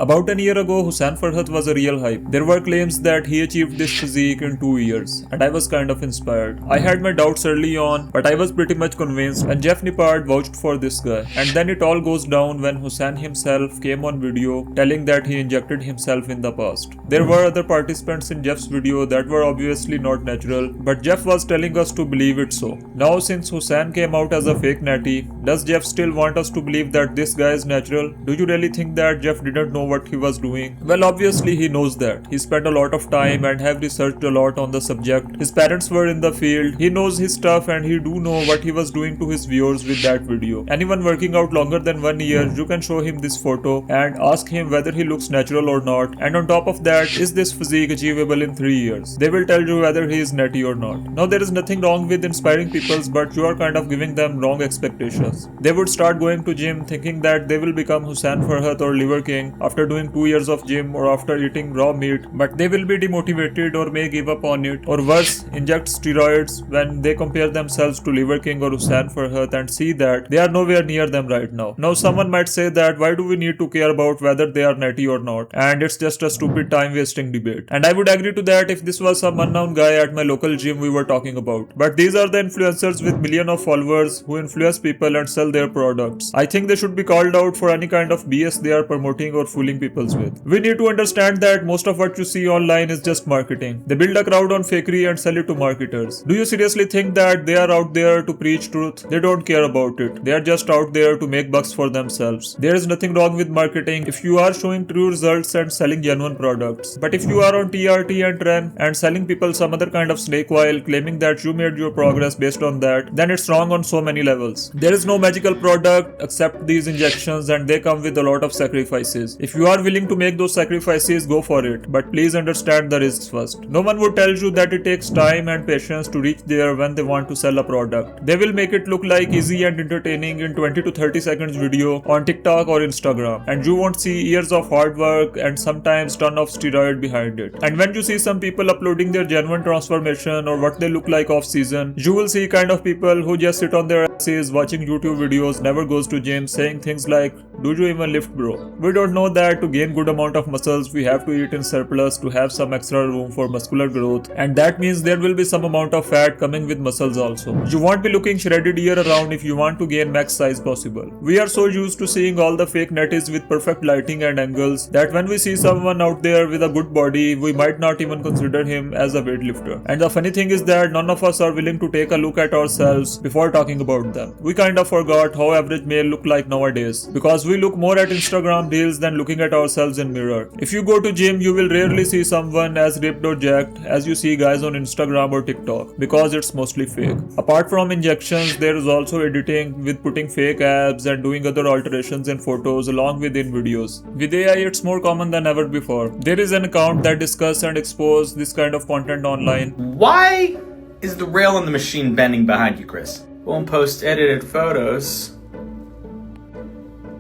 About a year ago, Hussain Farhat was a real hype. There were claims that he achieved this physique in 2 years, and I was kind of inspired. I had my doubts early on, but I was pretty much convinced, and Jeff Nippard vouched for this guy. And then it all goes down when Hussain himself came on video telling that he injected himself in the past. There were other participants in Jeff's video that were obviously not natural, but Jeff was telling us to believe it so. Now since Hussain came out as a fake natty, does Jeff still want us to believe that this guy is natural? Do you really think that Jeff didn't know what he was doing? Well, obviously he knows that. He spent a lot of time and have researched a lot on the subject. His parents were in the field. He knows his stuff and he do know what he was doing to his viewers with that video. Anyone working out longer than 1 year, you can show him this photo and ask him whether he looks natural or not. And on top of that, is this physique achievable in 3 years? They will tell you whether he is natty or not. Now there is nothing wrong with inspiring people, but you are kind of giving them wrong expectations. They would start going to gym thinking that they will become Hussain Farhat or Liver King after doing 2 years of gym or after eating raw meat, but they will be demotivated or may give up on it, or worse, inject steroids when they compare themselves to Liver King or Hussain Farhat and see that they are nowhere near them right now. Now someone might say that why do we need to care about whether they are natty or not, and it's just a stupid time wasting debate. And I would agree to that if this was some unknown guy at my local gym we were talking about. But these are the influencers with millions of followers who influence people and sell their products. I think they should be called out for any kind of BS they are promoting or fooling people with. We need to understand that most of what you see online is just marketing. They build a crowd on fakery and sell it to marketers. Do you seriously think that they are out there to preach truth? They don't care about it. They are just out there to make bucks for themselves. There is nothing wrong with marketing if you are showing true results and selling genuine products. But if you are on TRT and trend and selling people some other kind of snake oil claiming that you made your progress based on that, then it's wrong on so many levels. There is no magical product except these injections, and they come with a lot of sacrifices. If you are willing to make those sacrifices, go for it, but please understand the risks first. No one would tell you that it takes time and patience to reach there when they want to sell a product. They will make it look like easy and entertaining in 20 to 30 seconds video on TikTok or Instagram, and you won't see years of hard work and sometimes ton of steroid behind it. And when you see some people uploading their genuine transformation or what they look like off season, you will see kind of people who just sit on their asses watching YouTube videos, never goes to gym, saying things like, do you even lift, bro? We don't know that to gain good amount of muscles we have to eat in surplus to have some extra room for muscular growth, and that means there will be some amount of fat coming with muscles also. You won't be looking shredded year around if you want to gain max size possible. We are so used to seeing all the fake natties with perfect lighting and angles that when we see someone out there with a good body, we might not even consider him as a weightlifter. And the funny thing is that none of us are willing to take a look at ourselves before talking about them. We kind of forgot how average male look like nowadays because we look more at Instagram reels than looking at ourselves in mirror. If you go to gym, you will rarely see someone as ripped or jacked as you see guys on Instagram or TikTok because it's mostly fake. Apart from injections, there is also editing with putting fake abs and doing other alterations in photos along with in videos. With AI, it's more common than ever before. There is an account that discuss and expose this kind of content online. Why is the rail on the machine bending behind you, Chris? Won't post edited photos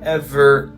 ever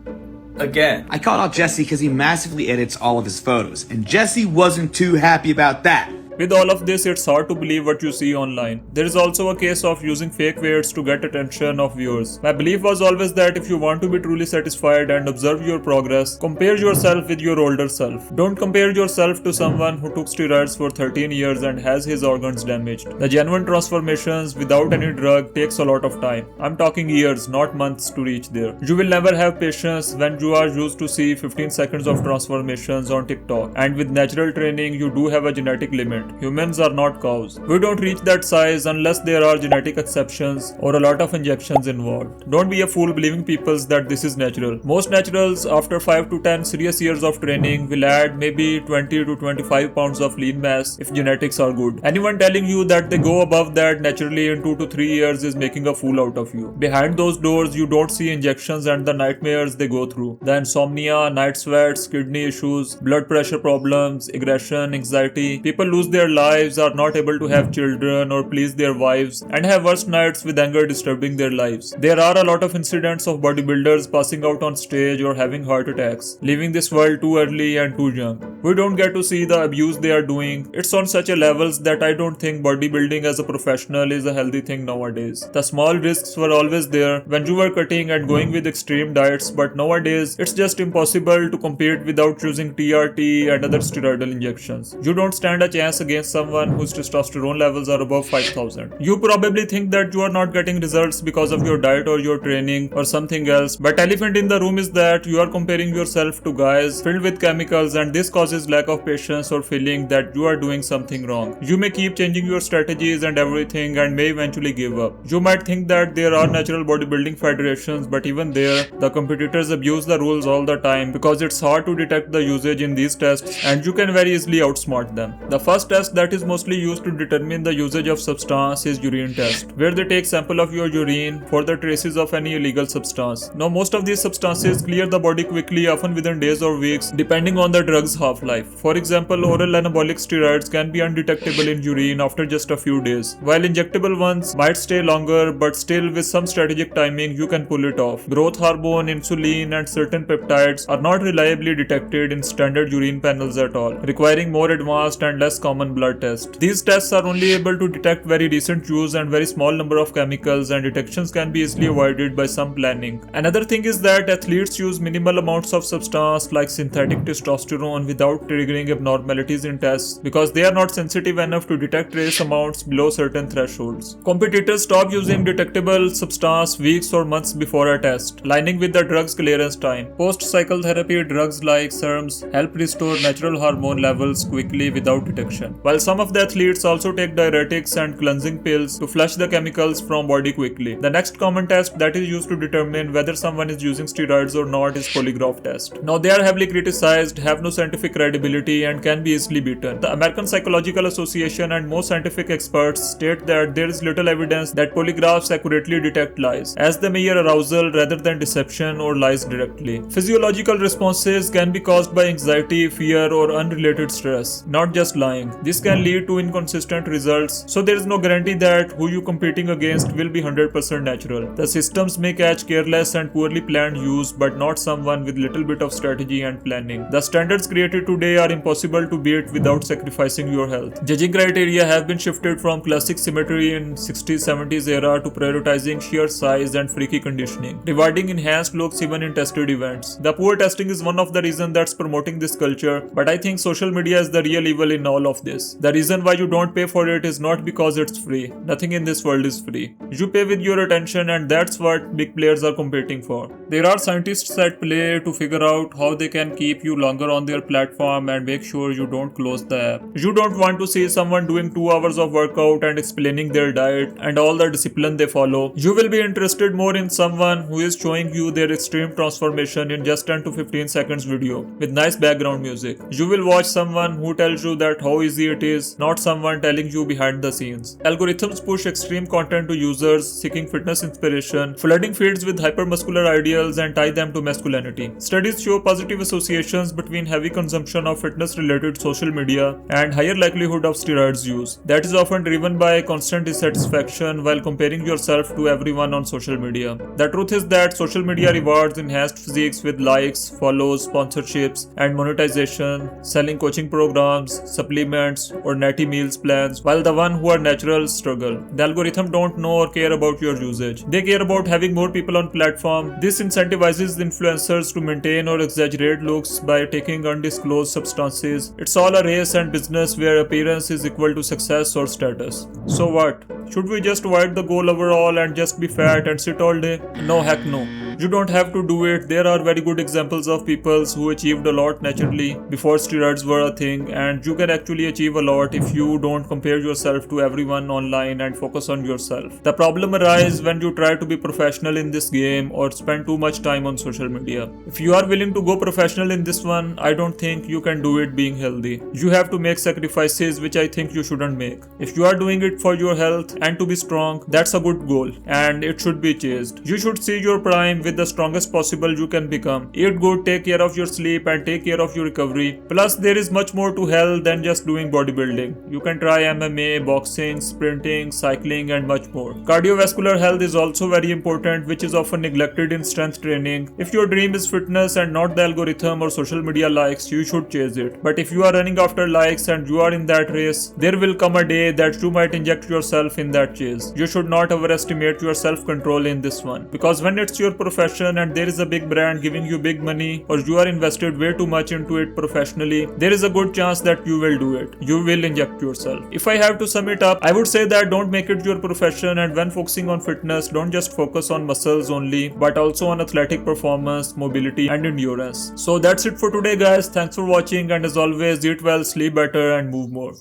again. I called out Jesse because he massively edits all of his photos, and Jesse wasn't too happy about that. With all of this, it's hard to believe what you see online. There is also a case of using fake weights to get attention of viewers. My belief was always that if you want to be truly satisfied and observe your progress, compare yourself with your older self. Don't compare yourself to someone who took steroids for 13 years and has his organs damaged. The genuine transformations without any drug takes a lot of time. I'm talking years, not months to reach there. You will never have patience when you are used to see 15 seconds of transformations on TikTok. And with natural training, you do have a genetic limit. Humans are not cows. We don't reach that size unless there are genetic exceptions or a lot of injections involved. Don't be a fool believing people that this is natural. Most naturals, after 5 to 10 serious years of training, will add maybe 20 to 25 pounds of lean mass if genetics are good. Anyone telling you that they go above that naturally in 2 to 3 years is making a fool out of you. Behind those doors, you don't see injections and the nightmares they go through. The insomnia, night sweats, kidney issues, blood pressure problems, aggression, anxiety. People lose their lives, are not able to have children or please their wives, and have worst nights with anger disturbing their lives. There are a lot of incidents of bodybuilders passing out on stage or having heart attacks, leaving this world too early and too young. We don't get to see the abuse they are doing. It's on such a levels that I don't think bodybuilding as a professional is a healthy thing nowadays. The small risks were always there when you were cutting and going with extreme diets, but nowadays it's just impossible to compete without using TRT and other steroidal injections. You don't stand a chance against someone whose testosterone levels are above 5000. You probably think that you are not getting results because of your diet or your training or something else, but elephant in the room is that you are comparing yourself to guys filled with chemicals, and this causes lack of patience or feeling that you are doing something wrong. You may keep changing your strategies and everything and may eventually give up. You might think that there are natural bodybuilding federations, but even there, the competitors abuse the rules all the time because it's hard to detect the usage in these tests and you can very easily outsmart them. The first test that is mostly used to determine the usage of substance is urine test, where they take sample of your urine for the traces of any illegal substance. Now most of these substances clear the body quickly, often within days or weeks, depending on the drug's half-life. For example, oral anabolic steroids can be undetectable in urine after just a few days, while injectable ones might stay longer, but still with some strategic timing you can pull it off. Growth hormone, insulin and certain peptides are not reliably detected in standard urine panels at all, requiring more advanced and less common blood tests. These tests are only able to detect very recent use and very small number of chemicals, and detections can be easily avoided by some planning. Another thing is that athletes use minimal amounts of substance like synthetic testosterone without triggering abnormalities in tests because they are not sensitive enough to detect trace amounts below certain thresholds. Competitors stop using detectable substance weeks or months before a test, lining with the drug's clearance time. Post-cycle therapy drugs like SERMs help restore natural hormone levels quickly without detection, while some of the athletes also take diuretics and cleansing pills to flush the chemicals from body quickly. The next common test that is used to determine whether someone is using steroids or not is polygraph test. Now they are heavily criticized, have no scientific credibility and can be easily beaten. The American Psychological Association and most scientific experts state that there is little evidence that polygraphs accurately detect lies, as they measure arousal rather than deception or lies directly. Physiological responses can be caused by anxiety, fear or unrelated stress, not just lying. This can lead to inconsistent results, so there is no guarantee that who you competing against will be 100% natural. The systems may catch careless and poorly planned use, but not someone with little bit of strategy and planning. The standards created today are impossible to beat without sacrificing your health. Judging criteria have been shifted from classic symmetry in 60s-70s era to prioritizing sheer size and freaky conditioning, rewarding enhanced looks even in tested events. The poor testing is one of the reasons that's promoting this culture, but I think social media is the real evil in all of this. The reason why you don't pay for it is not because it's free. Nothing in this world is free. You pay with your attention, and that's what big players are competing for. There are scientists at play to figure out how they can keep you longer on their platform and make sure you don't close the app. You don't want to see someone doing 2 hours of workout and explaining their diet and all the discipline they follow. You will be interested more in someone who is showing you their extreme transformation in just 10 to 15 seconds video with nice background music. You will watch someone who tells you that how easy it is, not someone telling you behind the scenes. Algorithms push extreme content to users seeking fitness inspiration, flooding feeds with hypermuscular ideals and tie them to masculinity. Studies show positive associations between heavy consumption of fitness-related social media and higher likelihood of steroids use. That is often driven by constant dissatisfaction while comparing yourself to everyone on social media. The truth is that social media rewards enhanced physiques with likes, follows, sponsorships, and monetization, selling coaching programs, supplements, or natty meals plans, while the one who are natural struggle. The algorithm don't know or care about your usage. They care about having more people on platform. This incentivizes influencers to maintain or exaggerate looks by taking undisclosed substances. It's all a race and business where appearance is equal to success or status. So what? Should we just avoid the goal overall and just be fat and sit all day? No, heck no. You don't have to do it. There are very good examples of people who achieved a lot naturally before steroids were a thing, and you can actually achieve a lot if you don't compare yourself to everyone online and focus on yourself. The problem arises when you try to be professional in this game or spend too much time on social media. If you are willing to go professional in this one, I don't think you can do it being healthy. You have to make sacrifices which I think you shouldn't make. If you are doing it for your health and to be strong, that's a good goal and it should be chased. You should see your prime with the strongest possible you can become. Eat good, take care of your sleep, and take care of your recovery. Plus, there is much more to health than just doing bodybuilding. You can try MMA, boxing, sprinting, cycling, and much more. Cardiovascular health is also very important, which is often neglected in strength training. If your dream is fitness and not the algorithm or social media likes, you should chase it. But if you are running after likes and you are in that race, there will come a day that you might inject yourself in that chase. You should not overestimate your self-control in this one, because when it's your profession and there is a big brand giving you big money, or you are invested way too much into it professionally, there is a good chance that you will do it. You will inject yourself. If I have to sum it up, I would say that don't make it your profession, and when focusing on fitness, don't just focus on muscles only, but also on athletic performance, mobility, and endurance. So that's it for today, guys. Thanks for watching, and as always, eat well, sleep better, and move more.